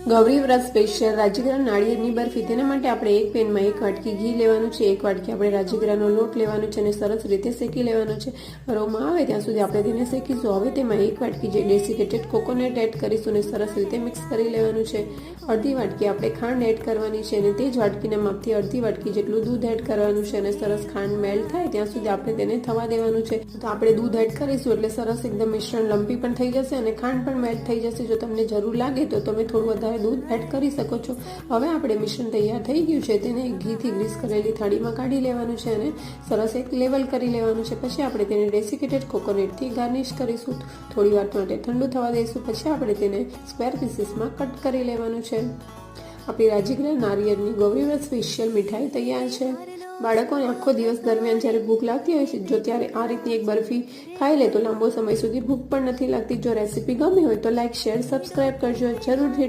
ગૌરી વ્રત સ્પેશિયલ રાજગરા નાળિયેરની બરફી. તેના માટે આપણે એક પેનમાં 1 વાટકી ઘી લેવાનું છે, 1 વાટકી આપણે રાજગરાનો લોટ લેવાનો છે અને સરસ રીતે શેકી લેવાનો છે. અરોમા આવે ત્યાં સુધી આપણે તેને શેકીશું. હવે તેમાં 1 વાટકી જે ડેસિકેટેડ કોકોનટ એડ કરીશું અને સરસ રીતે મિક્સ કરી લેવાનું છે. અડધી વાટકી આપણે ખાંડ એડ કરવાની છે અને તે જ વાટકીના માપથી અડધી વાટકી જેટલું દૂધ એડ કરવાનું છે અને સરસ ખાંડ મેલ્ટ થાય ત્યાં સુધી આપણે તેને થવા દેવાનું છે. તો આપણે દૂધ એડ કરીશું એટલે સરસ એકદમ મિશ્રણ લંપી પણ થઈ જશે અને ખાંડ પણ મેલ્ટ થઈ જશે. જો તમને જરૂર લાગે તો તમે થોડું વધારે દૂધ એડ કરી શકો છો. હવે આપણે મિશ્રણ તૈયાર થઈ ગયું છે, તેને ઘીથી ગ્રીસ કરેલી થાળીમાં કાઢી લેવાનું છે અને સરસ એક લેવલ કરી લેવાનું છે. પછી આપણે તેને ડેસિકેટેડ કોકોનટથી ગાર્નિશ કરીશું. થોડી વાર માટે ઠંડુ થવા દઈશું. પછી આપણે તેને સ્ક્વેર પીસીસમાં કટ કરી લેવાનું છે. આપણી રાજગરા નારિયેળની ગૌરી વ્રત સ્પેશિયલ મીઠાઈ તૈયાર છે. બાળકોને આખો દિવસ દરમિયાન જ્યારે ભૂખ લાગતી હોય છે, જો ત્યારે આ રીતની એક બરફી ખાઈ લે તો લાંબો સમય સુધી ભૂખ પણ નથી લાગતી. જો રેસીપી ગમી હોય તો લાઈક, શેર, સબસ્ક્રાઈબ કરજો. જરૂરથી